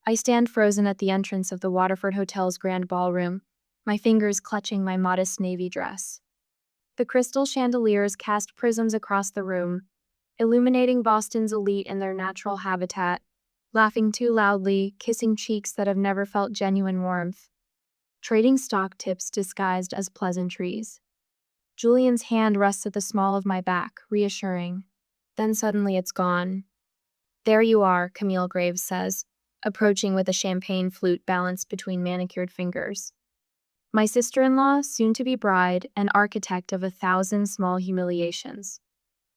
I stand frozen at the entrance of the Waterford Hotel's grand ballroom, my fingers clutching my modest navy dress. The crystal chandeliers cast prisms across the room, illuminating Boston's elite in their natural habitat, laughing too loudly, kissing cheeks that have never felt genuine warmth, trading stock tips disguised as pleasantries. Julian's hand rests at the small of my back, reassuring. Then suddenly it's gone. "There you are," Camille Graves says, approaching with a champagne flute balanced between manicured fingers. My sister-in-law, soon-to-be bride, and architect of 1,000 small humiliations.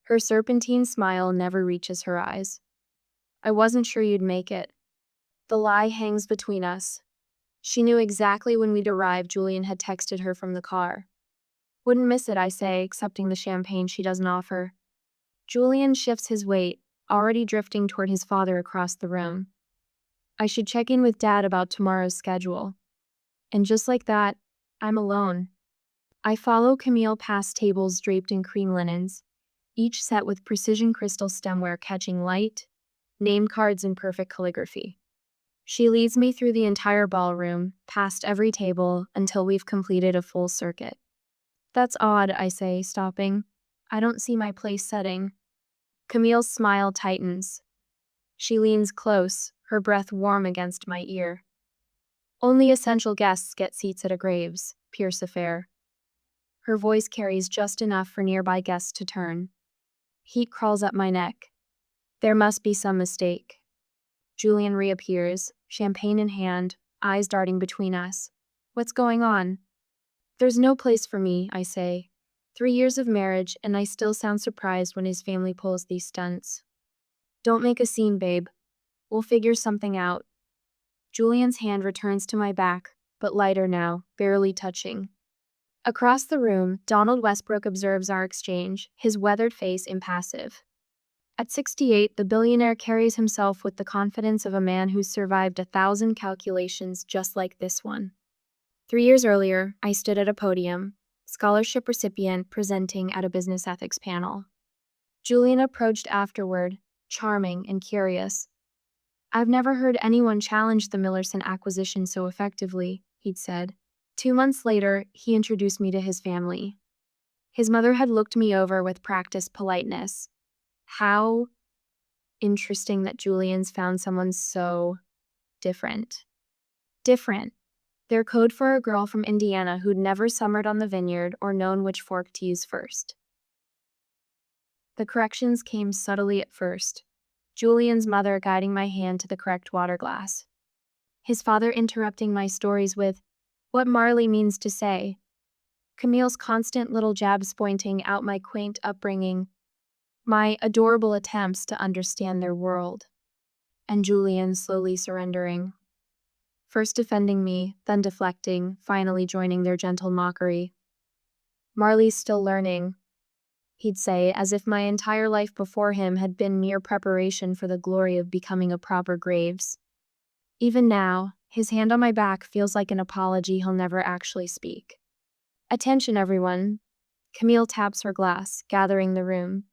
Her serpentine smile never reaches her eyes. "I wasn't sure you'd make it." The lie hangs between us. She knew exactly when we'd arrive. Julian had texted her from the car. "Wouldn't miss it," I say, accepting the champagne she doesn't offer. Julian shifts his weight, already drifting toward his father across the room. "I should check in with Dad about tomorrow's schedule." And just like that, I'm alone. I follow Camille past tables draped in cream linens, each set with precision crystal stemware catching light, name cards in perfect calligraphy. She leads me through the entire ballroom, past every table, until we've completed a full circuit. "That's odd," I say, stopping. "I don't see my place setting." Camille's smile tightens. She leans close, her breath warm against my ear. "Only essential guests get seats at a Graves, Pierce affair." Her voice carries just enough for nearby guests to turn. Heat crawls up my neck. There must be some mistake. Julian reappears, champagne in hand, eyes darting between us. "What's going on?" "There's no place for me," I say. 3 years of marriage, and I still sound surprised when his family pulls these stunts. "Don't make a scene, babe. We'll figure something out." Julian's hand returns to my back, but lighter now, barely touching. Across the room, Donald Westbrook observes our exchange, his weathered face impassive. At 68, the billionaire carries himself with the confidence of a man who's survived 1,000 calculations just like this one. 3 years earlier, I stood at a podium, scholarship recipient presenting at a business ethics panel. Julian approached afterward, charming and curious. "I've never heard anyone challenge the Millerson acquisition so effectively," he'd said. 2 months later, he introduced me to his family. His mother had looked me over with practiced politeness. How interesting that Julian's found someone so different. Different. Their code for a girl from Indiana who'd never summered on the vineyard or known which fork to use first. The corrections came subtly at first. Julian's mother guiding my hand to the correct water glass. His father interrupting my stories with, "What Marley means to say." Camille's constant little jabs pointing out my quaint upbringing, my adorable attempts to understand their world. And Julian slowly surrendering. First defending me, then deflecting, finally joining their gentle mockery. "Marley's still learning," he'd say, as if my entire life before him had been mere preparation for the glory of becoming a proper Graves. Even now, his hand on my back feels like an apology he'll never actually speak. "Attention, everyone." Camille taps her glass, gathering the room.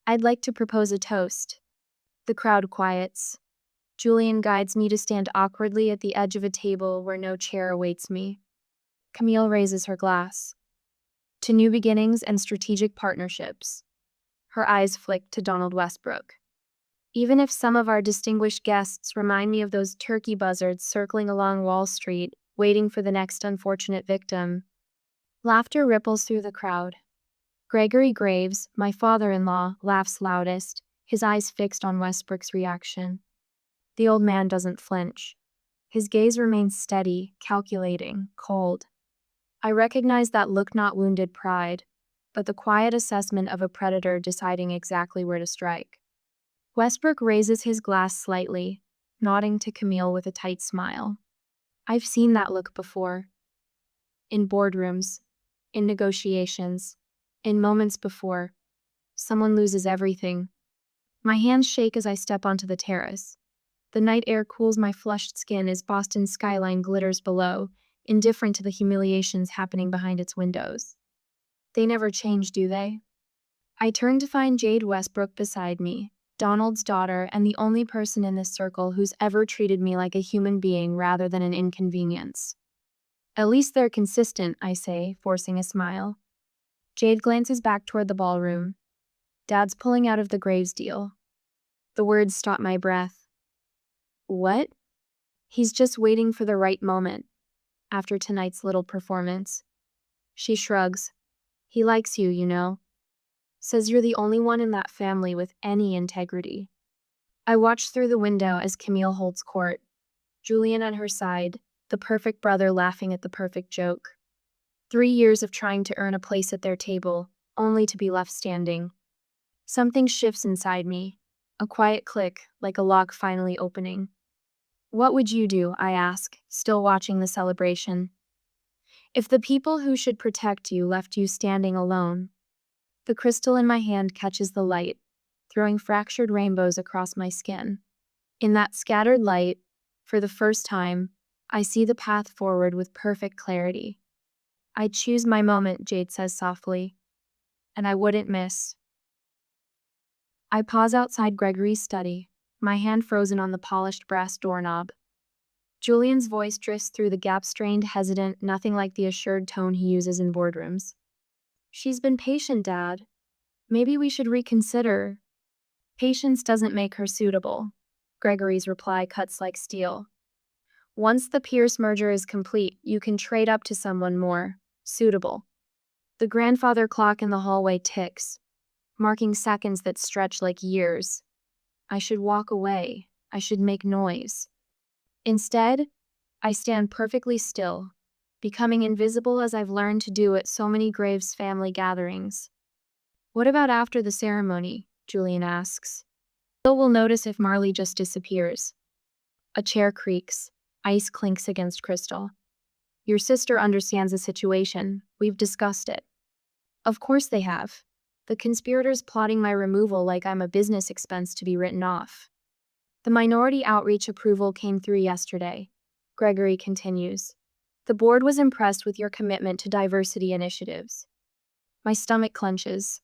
"I'd like to propose a toast." The crowd quiets. Julian guides me to stand awkwardly at the edge of a table where no chair awaits me. Camille raises her glass. "To new beginnings and strategic partnerships." Her eyes flick to Donald Westbrook. "Even if some of our distinguished guests remind me of those turkey buzzards circling along Wall Street, waiting for the next unfortunate victim." Laughter ripples through the crowd. Gregory Graves, my father-in-law, laughs loudest, his eyes fixed on Westbrook's reaction. The old man doesn't flinch. His gaze remains steady, calculating, cold. I recognize that look, not wounded pride, but the quiet assessment of a predator deciding exactly where to strike. Westbrook raises his glass slightly, nodding to Camille with a tight smile. I've seen that look before. In boardrooms, in negotiations, in moments before someone loses everything. My hands shake as I step onto the terrace. The night air cools my flushed skin as Boston's skyline glitters below, indifferent to the humiliations happening behind its windows. They never change, do they? I turn to find Jade Westbrook beside me, Donald's daughter, and the only person in this circle who's ever treated me like a human being rather than an inconvenience. At least they're consistent, I say, forcing a smile. Jade glances back toward the ballroom. Dad's pulling out of the Graves deal. The words stop my breath. What? He's just waiting for the right moment, after tonight's little performance. She shrugs. He likes you, you know. Says you're the only one in that family with any integrity. I watch through the window as Camille holds court. Julian at her side, the perfect brother laughing at the perfect joke. 3 years of trying to earn a place at their table, only to be left standing. Something shifts inside me. A quiet click, like a lock finally opening. What would you do, I ask, still watching the celebration, if the people who should protect you left you standing alone? The crystal in my hand catches the light, throwing fractured rainbows across my skin. In that scattered light, for the first time, I see the path forward with perfect clarity. I'd choose my moment, Jade says softly, and I wouldn't miss. I pause outside Gregory's study, my hand frozen on the polished brass doorknob. Julian's voice drifts through the gap-strained, hesitant, nothing like the assured tone he uses in boardrooms. She's been patient, Dad. Maybe we should reconsider. Patience doesn't make her suitable. Gregory's reply cuts like steel. Once the Pierce merger is complete, you can trade up to someone more suitable. The grandfather clock in the hallway ticks, marking seconds that stretch like years. I should walk away. I should make noise. Instead, I stand perfectly still, becoming invisible as I've learned to do at so many Graves family gatherings. What about after the ceremony? Julian asks. Bill will notice if Marley just disappears. A chair creaks. Ice clinks against crystal. Your sister understands the situation. We've discussed it. Of course they have. The conspirators plotting my removal like I'm a business expense to be written off. The minority outreach approval came through yesterday. Gregory continues. The board was impressed with your commitment to diversity initiatives. My stomach clenches.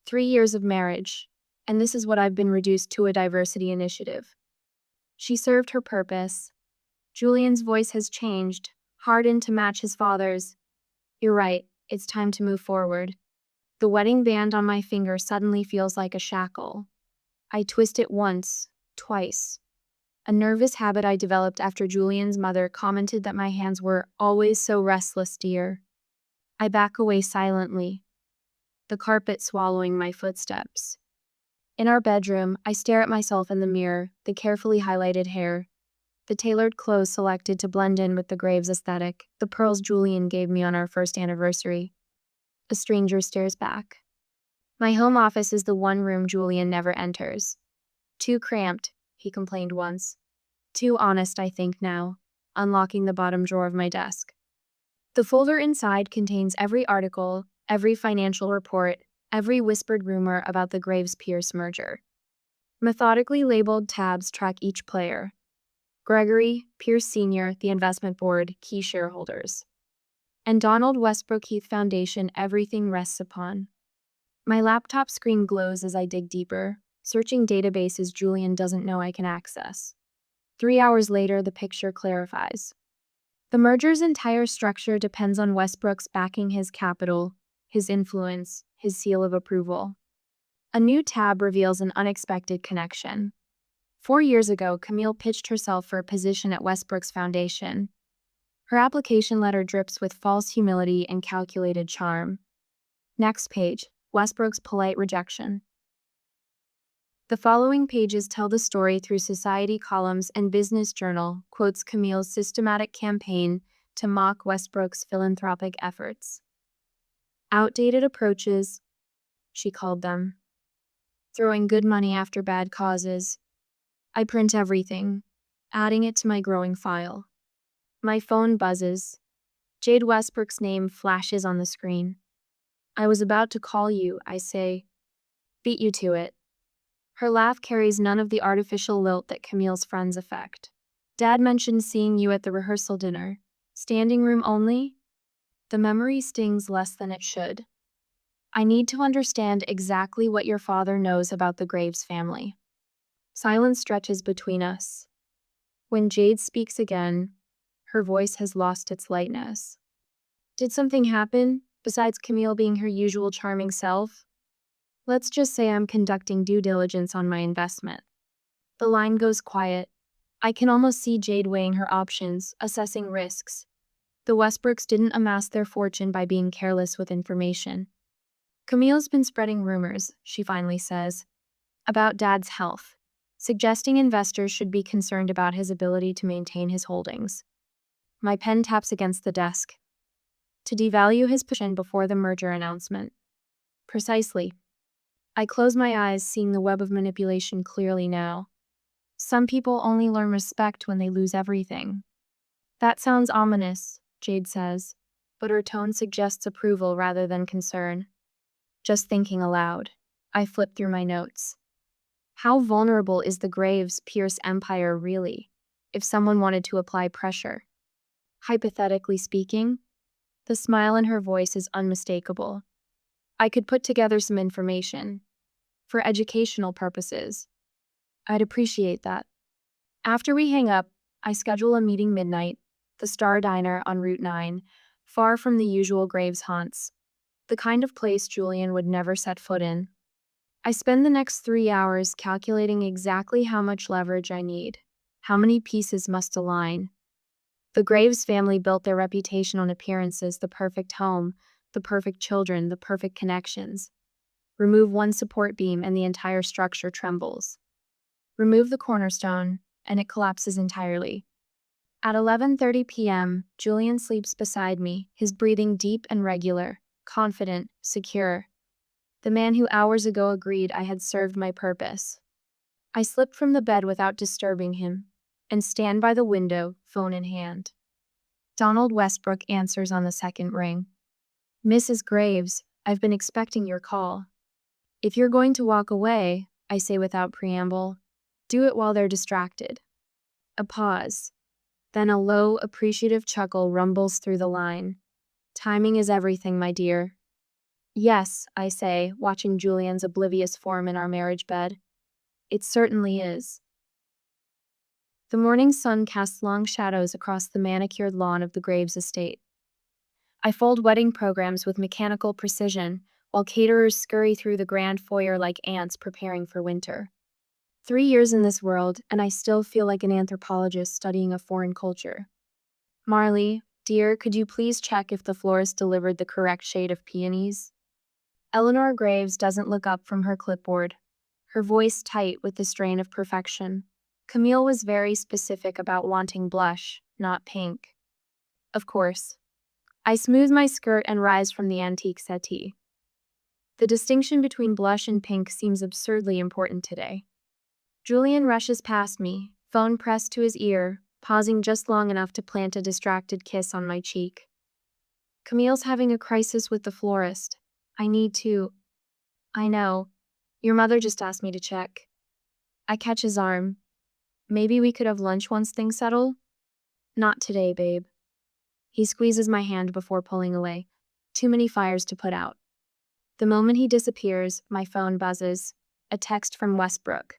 3 years of marriage, and this is what I've been reduced to, a diversity initiative. She served her purpose. Julian's voice has changed, hardened to match his father's. You're right, it's time to move forward. The wedding band on my finger suddenly feels like a shackle. I twist it once, twice. A nervous habit I developed after Julian's mother commented that my hands were always so restless, dear. I back away silently, the carpet swallowing my footsteps. In our bedroom, I stare at myself in the mirror, the carefully highlighted hair, the tailored clothes selected to blend in with the Graves aesthetic, the pearls Julian gave me on our first anniversary. A stranger stares back. My home office is the one room Julian never enters. Too cramped, he complained once. Too honest, I think now, unlocking the bottom drawer of my desk. The folder inside contains every article, every financial report, every whispered rumor about the Graves-Pierce merger. Methodically labeled tabs track each player. Gregory, Pierce Sr., the investment board, key shareholders. And Donald Westbrook Heath Foundation, everything rests upon. My laptop screen glows as I dig deeper, searching databases Julian doesn't know I can access. 3 hours later, the picture clarifies. The merger's entire structure depends on Westbrook's backing his capital, his influence, his seal of approval. A new tab reveals an unexpected connection. 4 years ago, Camille pitched herself for a position at Westbrook's foundation. Her application letter drips with false humility and calculated charm. Next page, Westbrook's polite rejection. The following pages tell the story through society columns and business journal, quotes Camille's systematic campaign to mock Westbrook's philanthropic efforts. Outdated approaches, she called them. Throwing good money after bad causes. I print everything, adding it to my growing file. My phone buzzes. Jade Westbrook's name flashes on the screen. I was about to call you, I say. Beat you to it. Her laugh carries none of the artificial lilt that Camille's friends affect. Dad mentioned seeing you at the rehearsal dinner. Standing room only? The memory stings less than it should. I need to understand exactly what your father knows about the Graves family. Silence stretches between us. When Jade speaks again, her voice has lost its lightness. Did something happen, besides Camille being her usual charming self? Let's just say I'm conducting due diligence on my investment. The line goes quiet. I can almost see Jade weighing her options, assessing risks. The Westbrooks didn't amass their fortune by being careless with information. Camille's been spreading rumors, she finally says, about Dad's health, suggesting investors should be concerned about his ability to maintain his holdings. My pen taps against the desk. To devalue his position before the merger announcement. Precisely. I close my eyes, seeing the web of manipulation clearly now. Some people only learn respect when they lose everything. That sounds ominous, Jade says, but her tone suggests approval rather than concern. Just thinking aloud, I flip through my notes. How vulnerable is the Graves-Pierce empire really, if someone wanted to apply pressure? Hypothetically speaking, the smile in her voice is unmistakable. I could put together some information. For educational purposes. I'd appreciate that. After we hang up, I schedule a meeting midnight, the Star Diner on Route 9, far from the usual Graves haunts. The kind of place Julian would never set foot in. I spend the next 3 hours calculating exactly how much leverage I need, how many pieces must align. The Graves family built their reputation on appearances, the perfect home, the perfect children, the perfect connections. Remove one support beam and the entire structure trembles. Remove the cornerstone, and it collapses entirely. At 11:30 p.m., Julian sleeps beside me, his breathing deep and regular, confident, secure. The man who hours ago agreed I had served my purpose. I slip from the bed without disturbing him, and stand by the window, phone in hand. Donald Westbrook answers on the second ring. Mrs. Graves, I've been expecting your call. If you're going to walk away, I say without preamble, do it while they're distracted. A pause. Then a low, appreciative chuckle rumbles through the line. Timing is everything, my dear. Yes, I say, watching Julian's oblivious form in our marriage bed. It certainly is. The morning sun casts long shadows across the manicured lawn of the Graves estate. I fold wedding programs with mechanical precision, while caterers scurry through the grand foyer like ants preparing for winter. 3 years in this world, and I still feel like an anthropologist studying a foreign culture. Marley, dear, could you please check if the florist delivered the correct shade of peonies? Eleanor Graves doesn't look up from her clipboard, her voice tight with the strain of perfection. Camille was very specific about wanting blush, not pink. Of course. I smooth my skirt and rise from the antique settee. The distinction between blush and pink seems absurdly important today. Julian rushes past me, phone pressed to his ear, pausing just long enough to plant a distracted kiss on my cheek. Camille's having a crisis with the florist. I need to. I know. Your mother just asked me to check. I catch his arm. Maybe we could have lunch once things settle? Not today, babe. He squeezes my hand before pulling away. Too many fires to put out. The moment he disappears, my phone buzzes. A text from Westbrook.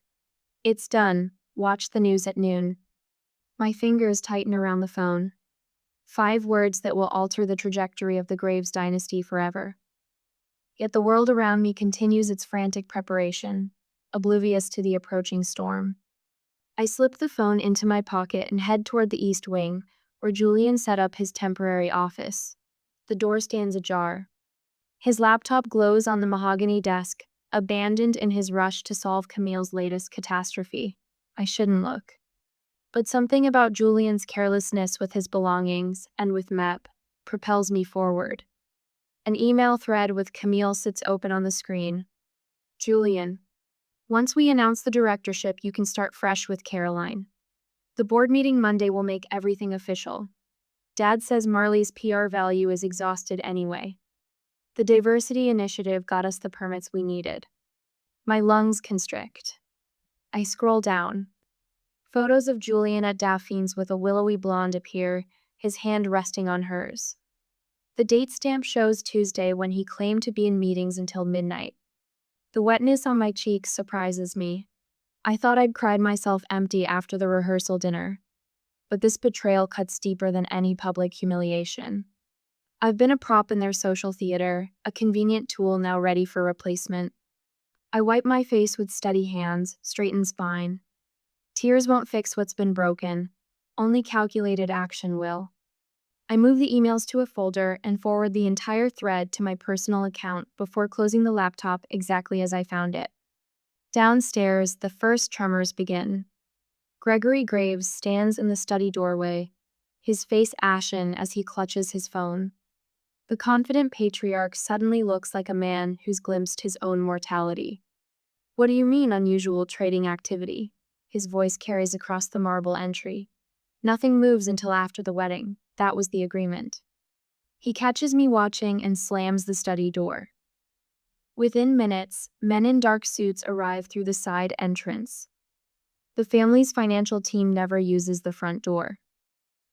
It's done. Watch the news at noon. My fingers tighten around the phone. 5 words that will alter the trajectory of the Graves dynasty forever. Yet the world around me continues its frantic preparation, oblivious to the approaching storm. I slip the phone into my pocket and head toward the East Wing, where Julian set up his temporary office. The door stands ajar. His laptop glows on the mahogany desk, abandoned in his rush to solve Camille's latest catastrophe. I shouldn't look. But something about Julian's carelessness with his belongings and with Mep propels me forward. An email thread with Camille sits open on the screen. Julian, once we announce the directorship, you can start fresh with Caroline. The board meeting Monday will make everything official. Dad says Marley's PR value is exhausted anyway. The diversity initiative got us the permits we needed. My lungs constrict. I scroll down. Photos of Julian at Dauphine's with a willowy blonde appear, his hand resting on hers. The date stamp shows Tuesday when he claimed to be in meetings until midnight. The wetness on my cheeks surprises me. I thought I'd cried myself empty after the rehearsal dinner, but this betrayal cuts deeper than any public humiliation. I've been a prop in their social theater, a convenient tool now ready for replacement. I wipe my face with steady hands, straighten spine. Tears won't fix what's been broken. Only calculated action will. I move the emails to a folder and forward the entire thread to my personal account before closing the laptop exactly as I found it. Downstairs, the first tremors begin. Gregory Graves stands in the study doorway, his face ashen as he clutches his phone. The confident patriarch suddenly looks like a man who's glimpsed his own mortality. "What do you mean, unusual trading activity?" His voice carries across the marble entry. "Nothing moves until after the wedding. That was the agreement." He catches me watching and slams the study door. Within minutes, men in dark suits arrive through the side entrance. The family's financial team never uses the front door.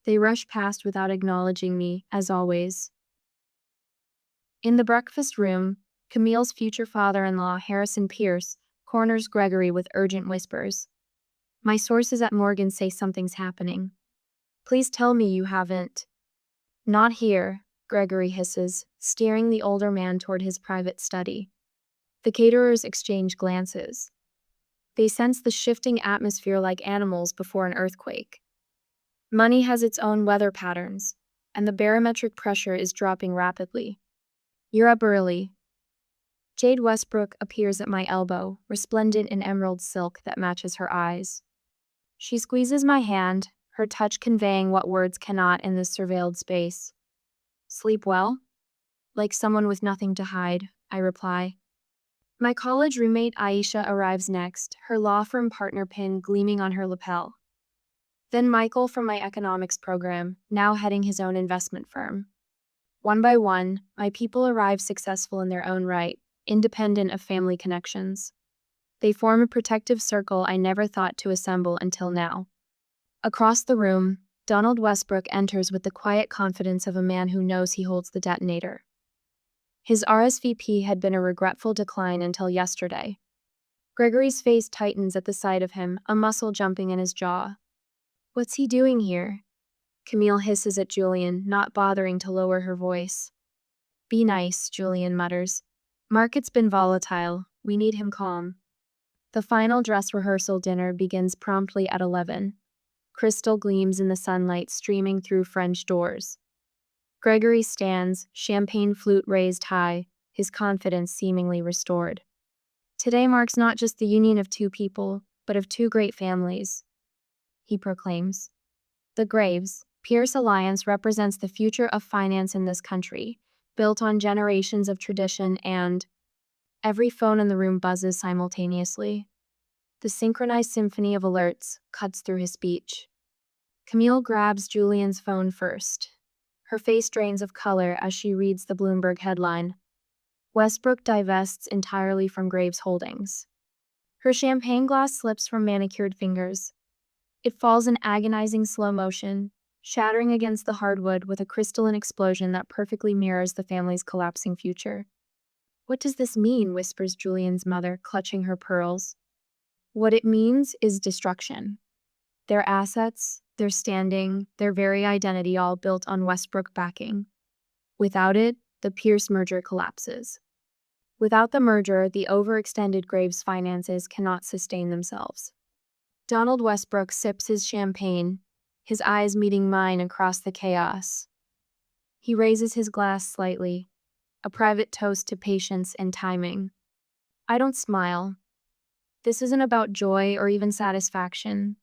They rush past without acknowledging me, as always. In the breakfast room, Camille's future father-in-law, Harrison Pierce, corners Gregory with urgent whispers. "My sources at Morgan say something's happening. Please tell me you haven't." "Not here," Gregory hisses, steering the older man toward his private study. The caterers exchange glances. They sense the shifting atmosphere like animals before an earthquake. Money has its own weather patterns, and the barometric pressure is dropping rapidly. "You're up early." Jade Westbrook appears at my elbow, resplendent in emerald silk that matches her eyes. She squeezes my hand, her touch conveying what words cannot in this surveilled space. "Sleep well?" "Like someone with nothing to hide," I reply. My college roommate AITA arrives next, her law firm partner pin gleaming on her lapel. Then Michael from my economics program, now heading his own investment firm. One by one, my people arrive successful in their own right, independent of family connections. They form a protective circle I never thought to assemble until now. Across the room, Donald Westbrook enters with the quiet confidence of a man who knows he holds the detonator. His RSVP had been a regretful decline until yesterday. Gregory's face tightens at the sight of him, a muscle jumping in his jaw. "What's he doing here?" Camille hisses at Julian, not bothering to lower her voice. "Be nice," Julian mutters. "Market's been volatile. We need him calm." The final dress rehearsal dinner begins promptly at 11. Crystal gleams in the sunlight streaming through French doors. Gregory stands, champagne flute raised high, his confidence seemingly restored. "Today marks not just the union of two people, but of two great families," he proclaims. The Graves Pierce alliance represents the future of finance in this country, built on generations of tradition and... Every phone in the room buzzes simultaneously. The synchronized symphony of alerts cuts through his speech. Camille grabs Julian's phone first. Her face drains of color as she reads the Bloomberg headline. Westbrook divests entirely from Graves Holdings. Her champagne glass slips from manicured fingers. It falls in agonizing slow motion, shattering against the hardwood with a crystalline explosion that perfectly mirrors the family's collapsing future. "What does this mean?" whispers Julian's mother, clutching her pearls. "What it means is destruction. Their assets, their standing, their very identity all built on Westbrook backing. Without it, the Pierce merger collapses. Without the merger, the overextended Graves finances cannot sustain themselves." Donald Westbrook sips his champagne, his eyes meeting mine across the chaos. He raises his glass slightly, a private toast to patience and timing. I don't smile. This isn't about joy or even satisfaction.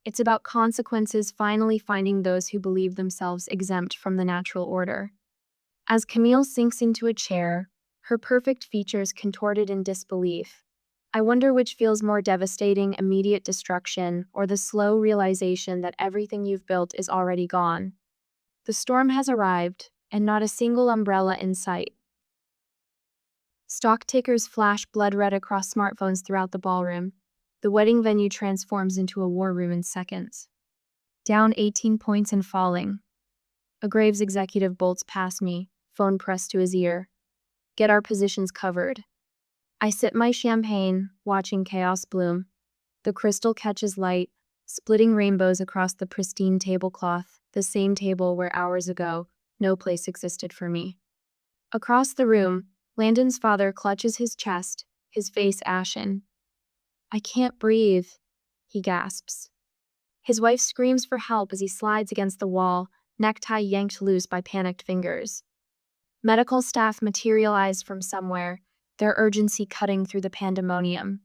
It's about consequences finally finding those who believe themselves exempt from the natural order. As Camille sinks into a chair, her perfect features contorted in disbelief, I wonder which feels more devastating: immediate destruction or the slow realization that everything you've built is already gone. The storm has arrived, and not a single umbrella in sight. Stock tickers flash blood red across smartphones throughout the ballroom. The wedding venue transforms into a war room in seconds. Down 18 points and falling. A Graves executive bolts past me, phone pressed to his ear. Get our positions covered. I sip my champagne, watching chaos bloom. The crystal catches light, splitting rainbows across the pristine tablecloth, the same table where hours ago, no place existed for me. Across the room, Landon's father clutches his chest, his face ashen. I can't breathe, he gasps. His wife screams for help as he slides against the wall, necktie yanked loose by panicked fingers. Medical staff materialize from somewhere, their urgency cutting through the pandemonium.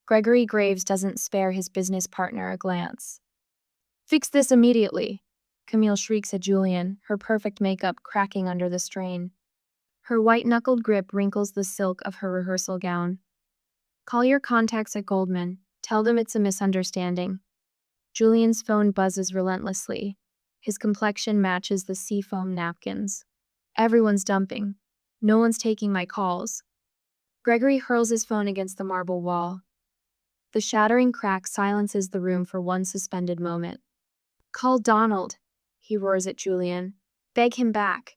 Gregory Graves doesn't spare his business partner a glance. Fix this immediately, Camille shrieks at Julian, her perfect makeup cracking under the strain. Her white-knuckled grip wrinkles the silk of her rehearsal gown. Call your contacts at Goldman. Tell them it's a misunderstanding. Julian's phone buzzes relentlessly. His complexion matches the seafoam napkins. Everyone's dumping. No one's taking my calls. Gregory hurls his phone against the marble wall. The shattering crack silences the room for one suspended moment. Call Donald, he roars at Julian. Beg him back.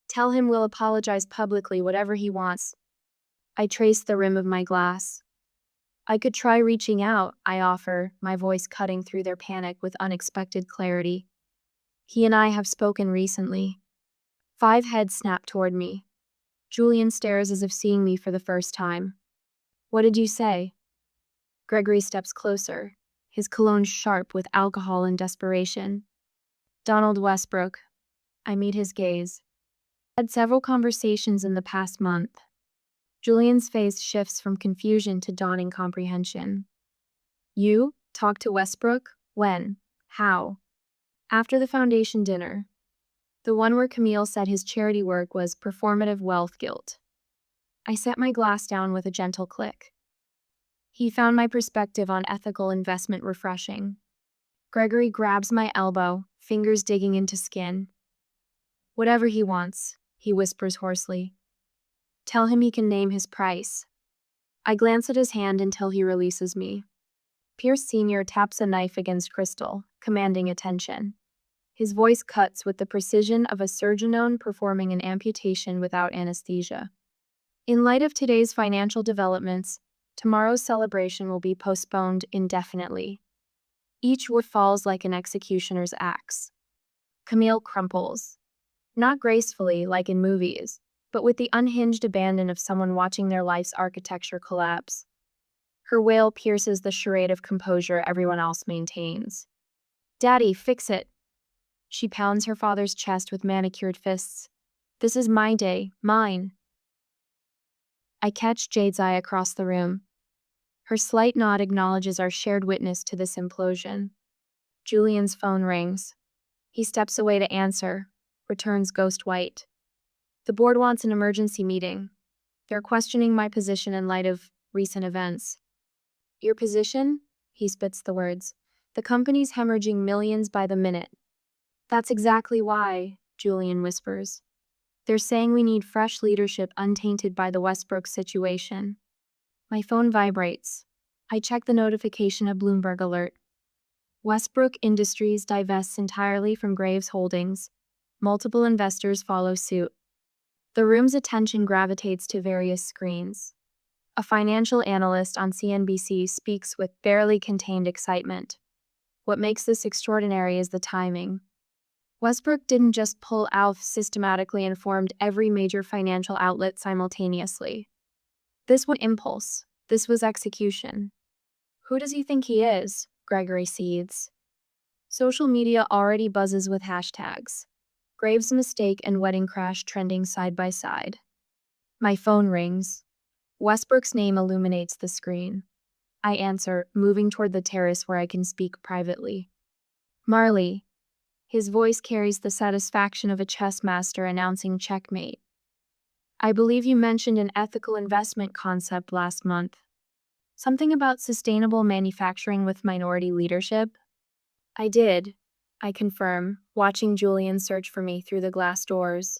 Tell him we'll apologize publicly, whatever he wants. I trace the rim of my glass. I could try reaching out, I offer, my voice cutting through their panic with unexpected clarity. He and I have spoken recently. 5 heads snap toward me. Julian stares as if seeing me for the first time. What did you say? Gregory steps closer, his cologne sharp with alcohol and desperation. Donald Westbrook. I meet his gaze. Had several conversations in the past month. Julian's face shifts from confusion to dawning comprehension. You talked to Westbrook? When? How? After the foundation dinner. The one where Camille said his charity work was performative wealth guilt. I set my glass down with a gentle click. He found my perspective on ethical investment refreshing. Gregory grabs my elbow, fingers digging into skin. Whatever he wants, he whispers hoarsely. Tell him he can name his price. I glance at his hand until he releases me. Pierce Sr. taps a knife against Crystal, commanding attention. His voice cuts with the precision of a surgeon performing an amputation without anesthesia. In light of today's financial developments, tomorrow's celebration will be postponed indefinitely. Each word falls like an executioner's axe. Camille crumples. Not gracefully, like in movies, but with the unhinged abandon of someone watching their life's architecture collapse. Her wail pierces the charade of composure everyone else maintains. Daddy, fix it. She pounds her father's chest with manicured fists. This is my day, mine. I catch Jade's eye across the room. Her slight nod acknowledges our shared witness to this implosion. Julian's phone rings. He steps away to answer, returns ghost white. The board wants an emergency meeting. They're questioning my position in light of recent events. Your position? He spits the words. The company's hemorrhaging millions by the minute. That's exactly why, Julian whispers. They're saying we need fresh leadership untainted by the Westbrook situation. My phone vibrates. I check the notification, a Bloomberg alert. Westbrook Industries divests entirely from Graves Holdings. Multiple investors follow suit. The room's attention gravitates to various screens. A financial analyst on CNBC speaks with barely contained excitement. What makes this extraordinary is the timing. Westbrook didn't just pull out, systematically informed every major financial outlet simultaneously. This was impulse. This was execution. Who does he think he is? Gregory seethes. Social media already buzzes with hashtags. Graves' mistake and wedding crash trending side by side. My phone rings. Westbrook's name illuminates the screen. I answer, moving toward the terrace where I can speak privately. Marley. His voice carries the satisfaction of a chess master announcing checkmate. I believe you mentioned an ethical investment concept last month. Something about sustainable manufacturing with minority leadership? I did, I confirm, watching Julian search for me through the glass doors.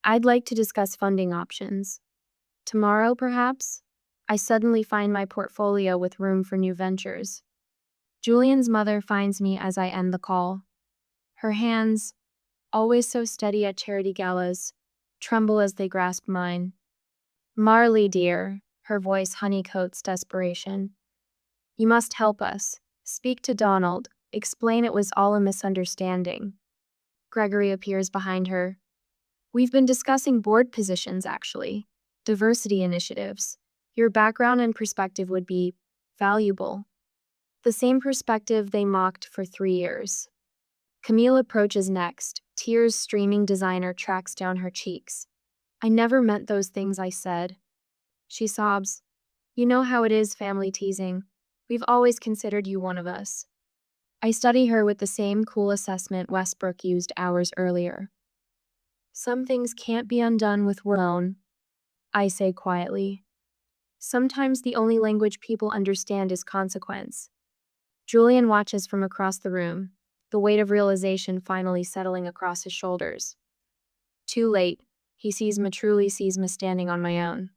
I'd like to discuss funding options. Tomorrow, perhaps? I suddenly find my portfolio with room for new ventures. Julian's mother finds me as I end the call. Her hands, always so steady at charity galas, tremble as they grasp mine. Marley, dear, her voice honeycoats desperation. You must help us. Speak to Donald. Explain it was all a misunderstanding. Gregory appears behind her. We've been discussing board positions, actually. Diversity initiatives. Your background and perspective would be valuable. The same perspective they mocked for 3 years. Camille approaches next, tears streaming. Designer tracks down her cheeks. I never meant those things I said. She sobs. You know how it is, family teasing. We've always considered you one of us. I study her with the same cool assessment Westbrook used hours earlier. Some things can't be undone with words, I say quietly. Sometimes the only language people understand is consequence. Julian watches from across the room, the weight of realization finally settling across his shoulders. Too late, he truly sees me standing on my own.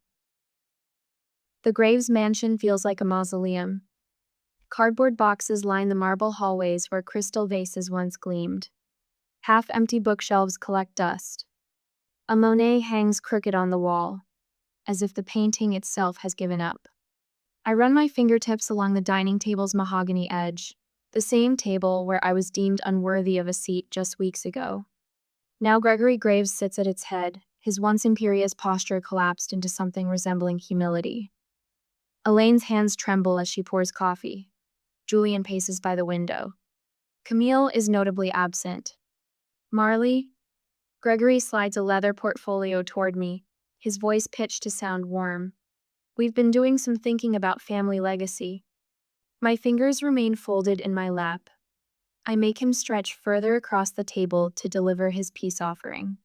The Graves mansion feels like a mausoleum. Cardboard boxes line the marble hallways where crystal vases once gleamed. Half-empty bookshelves collect dust. A Monet hangs crooked on the wall, as if the painting itself has given up. I run my fingertips along the dining table's mahogany edge, the same table where I was deemed unworthy of a seat just weeks ago. Now Gregory Graves sits at its head, his once imperious posture collapsed into something resembling humility. Elaine's hands tremble as she pours coffee. Julian paces by the window. Camille is notably absent. Marley? Gregory slides a leather portfolio toward me, his voice pitched to sound warm. We've been doing some thinking about family legacy. My fingers remain folded in my lap. I make him stretch further across the table to deliver his peace offering.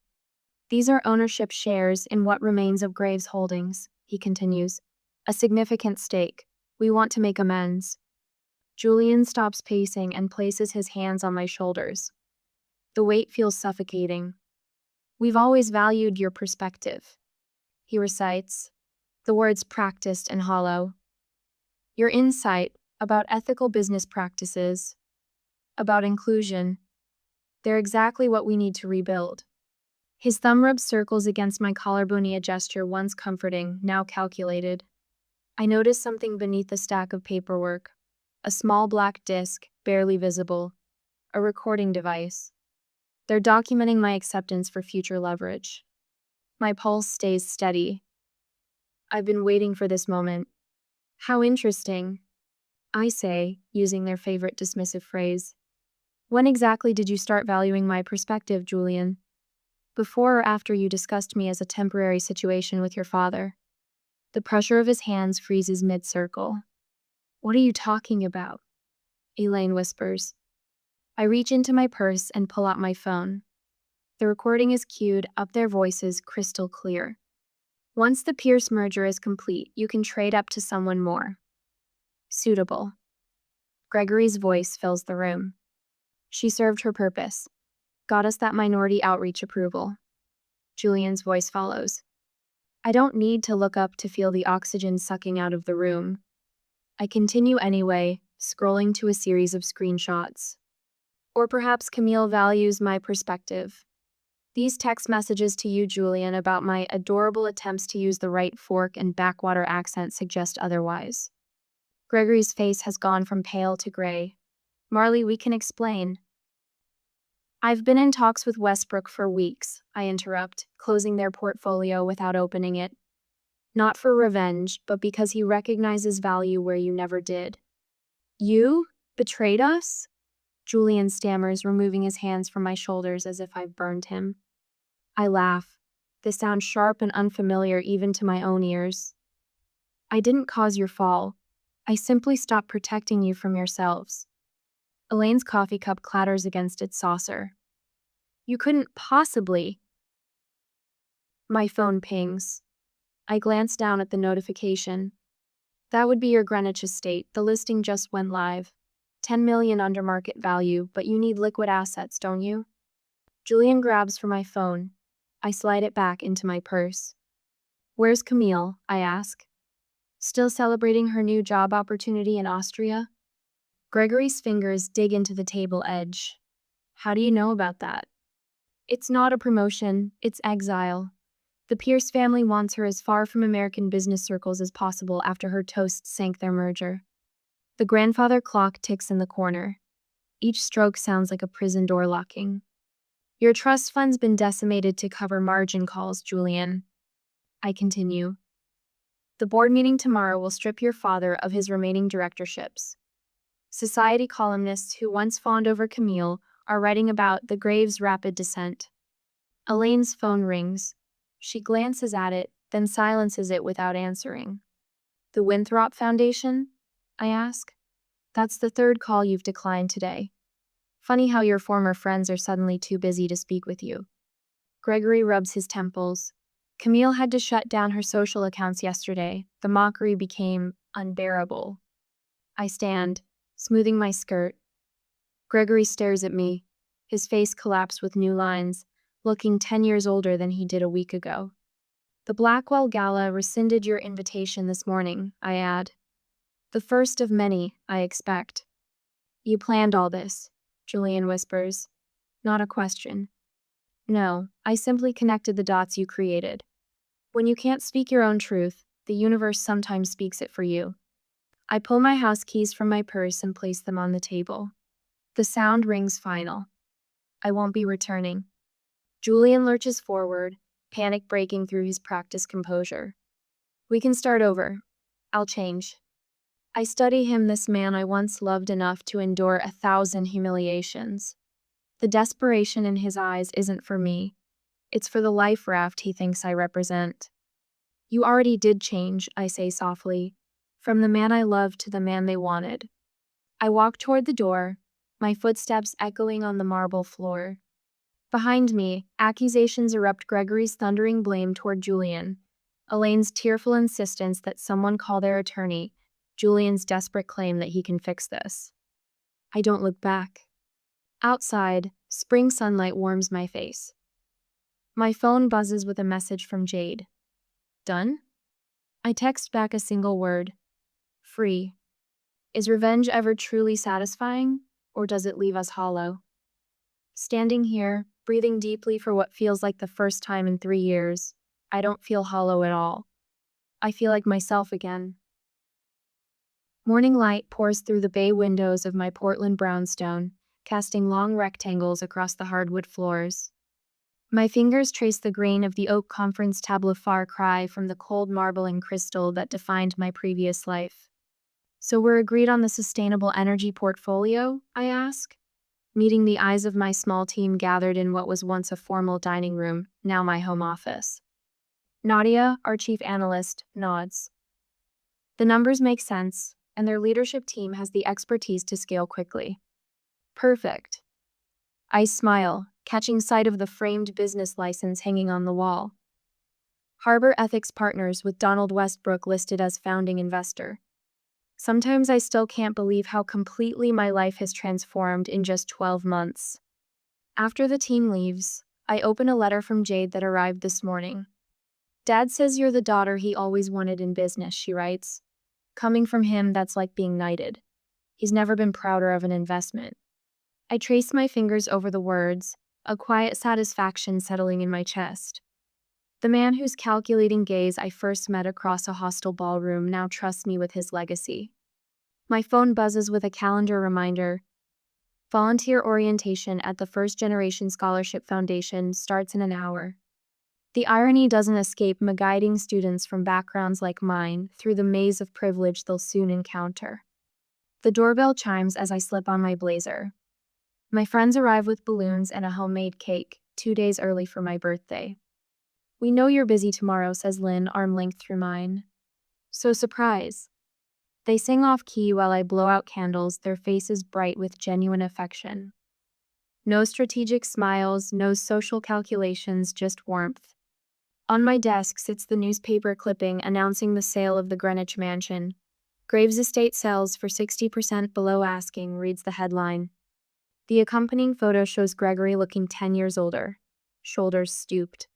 These are ownership shares in what remains of Graves Holdings, he continues. A significant stake. We want to make amends. Julian stops pacing and places his hands on my shoulders. The weight feels suffocating. We've always valued your perspective, he recites, the words practiced and hollow. Your insight about ethical business practices, about inclusion. They're exactly what we need to rebuild. His thumb rubs circles against my collarbone, a gesture once comforting, now calculated. I notice something beneath the stack of paperwork. A small black disc, barely visible. A recording device. They're documenting my acceptance for future leverage. My pulse stays steady. I've been waiting for this moment. How interesting, I say, using their favorite dismissive phrase. When exactly did you start valuing my perspective, Julian? Before or after you discussed me as a temporary situation with your father? The pressure of his hands freezes mid-circle. What are you talking about? Elaine whispers. I reach into my purse and pull out my phone. The recording is queued up, their voices crystal clear. Once the Pierce merger is complete, you can trade up to someone more suitable. Gregory's voice fills the room. She served her purpose. Got us that minority outreach approval. Julian's voice follows. I don't need to look up to feel the oxygen sucking out of the room. I continue anyway, scrolling to a series of screenshots. Or perhaps Camille values my perspective. These text messages to you, Julian, about my adorable attempts to use the right fork and backwater accent suggest otherwise. Gregory's face has gone from pale to gray. Marley, we can explain. I've been in talks with Westbrook for weeks, I interrupt, closing their portfolio without opening it. Not for revenge, but because he recognizes value where you never did. You? Betrayed us? Julian stammers, removing his hands from my shoulders as if I've burned him. I laugh. This sounds sharp and unfamiliar even to my own ears. I didn't cause your fall. I simply stopped protecting you from yourselves. Elaine's coffee cup clatters against its saucer. You couldn't possibly. My phone pings. I glance down at the notification. That would be your Greenwich estate. The listing just went live. 10 million under market value, but you need liquid assets, don't you? Julian grabs for my phone. I slide it back into my purse. Where's Camille? I ask. Still celebrating her new job opportunity in Austria? Gregory's fingers dig into the table edge. How do you know about that? It's not a promotion, it's exile. The Pierce family wants her as far from American business circles as possible after her toast sank their merger. The grandfather clock ticks in the corner. Each stroke sounds like a prison door locking. Your trust fund's been decimated to cover margin calls, Julian. I continue. The board meeting tomorrow will strip your father of his remaining directorships. Society columnists who once fawned over Camille are writing about the grave's rapid descent. Elaine's phone rings. She glances at it, then silences it without answering. The Winthrop Foundation? I ask. That's the third call you've declined today. Funny how your former friends are suddenly too busy to speak with you. Gregory rubs his temples. Camille had to shut down her social accounts yesterday. The mockery became unbearable. I stand, smoothing my skirt. Gregory stares at me, his face collapsed with new lines, looking 10 years older than he did a week ago. The Blackwell Gala rescinded your invitation this morning, I add. The first of many, I expect. You planned all this, Julian whispers. Not a question. No, I simply connected the dots you created. When you can't speak your own truth, the universe sometimes speaks it for you. I pull my house keys from my purse and place them on the table. The sound rings final. I won't be returning. Julian lurches forward, panic breaking through his practiced composure. We can start over. I'll change. I study him, this man I once loved enough to endure 1,000 humiliations. The desperation in his eyes isn't for me. It's for the life raft he thinks I represent. You already did change, I say softly, from the man I loved to the man they wanted. I walk toward the door, my footsteps echoing on the marble floor. Behind me, accusations erupt, Gregory's thundering blame toward Julian, Elaine's tearful insistence that someone call their attorney, Julian's desperate claim that he can fix this. I don't look back. Outside, spring sunlight warms my face. My phone buzzes with a message from Jade. Done? I text back a single word. Free. Is revenge ever truly satisfying, or does it leave us hollow? Standing here, breathing deeply for what feels like the first time in 3 years, I don't feel hollow at all. I feel like myself again. Morning light pours through the bay windows of my Portland brownstone, casting long rectangles across the hardwood floors. My fingers trace the grain of the oak conference table, far cry from the cold marble and crystal that defined my previous life. So we're agreed on the sustainable energy portfolio, I ask, meeting the eyes of my small team gathered in what was once a formal dining room, now my home office. Nadia, our chief analyst, nods. The numbers make sense, and their leadership team has the expertise to scale quickly. Perfect. I smile, catching sight of the framed business license hanging on the wall. Harbor Ethics Partners with Donald Westbrook listed as founding investor. Sometimes I still can't believe how completely my life has transformed in just 12 months. After the team leaves, I open a letter from Jade that arrived this morning. Dad says you're the daughter he always wanted in business, she writes. Coming from him, that's like being knighted. He's never been prouder of an investment. I trace my fingers over the words, a quiet satisfaction settling in my chest. The man whose calculating gaze I first met across a hostile ballroom now trusts me with his legacy. My phone buzzes with a calendar reminder. Volunteer orientation at the First Generation Scholarship Foundation starts in an hour. The irony doesn't escape me, guiding students from backgrounds like mine through the maze of privilege they'll soon encounter. The doorbell chimes as I slip on my blazer. My friends arrive with balloons and a homemade cake, 2 days early for my birthday. We know you're busy tomorrow, says Lynn, arm length through mine. So surprise. They sing off key while I blow out candles, their faces bright with genuine affection. No strategic smiles, no social calculations, just warmth. On my desk sits the newspaper clipping announcing the sale of the Greenwich mansion. Graves Estate sells for 60% below asking, reads the headline. The accompanying photo shows Gregory looking 10 years older, shoulders stooped.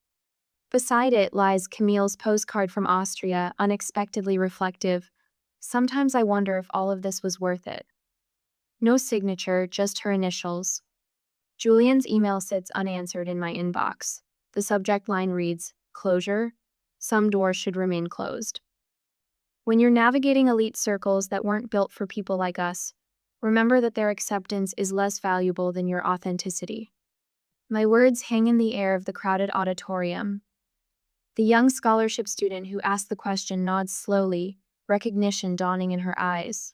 Beside it lies Camille's postcard from Austria, unexpectedly reflective. Sometimes I wonder if all of this was worth it. No signature, just her initials. Julian's email sits unanswered in my inbox. The subject line reads, "Closure. Some doors should remain closed." When you're navigating elite circles that weren't built for people like us, remember that their acceptance is less valuable than your authenticity. My words hang in the air of the crowded auditorium. The young scholarship student who asked the question nods slowly, recognition dawning in her eyes.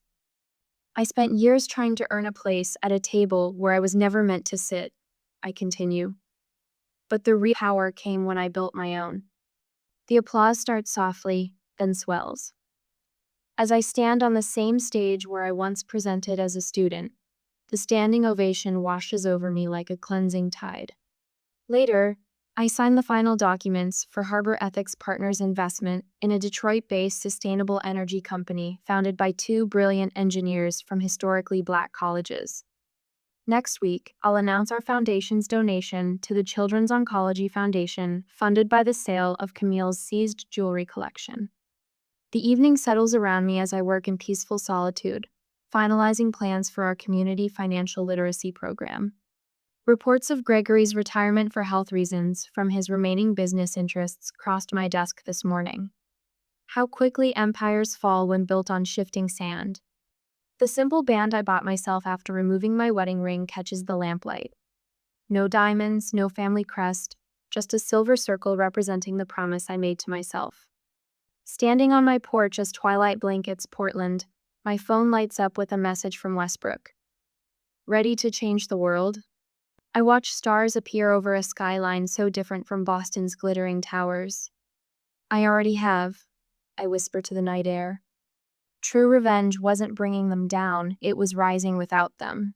"I spent years trying to earn a place at a table where I was never meant to sit," I continue. "But the real power came when I built my own." The applause starts softly, then swells. As I stand on the same stage where I once presented as a student, the standing ovation washes over me like a cleansing tide. Later, I sign the final documents for Harbor Ethics Partners investment in a Detroit-based sustainable energy company founded by two brilliant engineers from historically Black colleges. Next week, I'll announce our foundation's donation to the Children's Oncology Foundation, funded by the sale of Camille's seized jewelry collection. The evening settles around me as I work in peaceful solitude, finalizing plans for our community financial literacy program. Reports of Gregory's retirement for health reasons from his remaining business interests crossed my desk this morning. How quickly empires fall when built on shifting sand. The simple band I bought myself after removing my wedding ring catches the lamplight. No diamonds, no family crest, just a silver circle representing the promise I made to myself. Standing on my porch as twilight blankets Portland, my phone lights up with a message from Westbrook. "Ready to change the world?" I watch stars appear over a skyline so different from Boston's glittering towers. "I already have," I whisper to the night air. True revenge wasn't bringing them down, it was rising without them.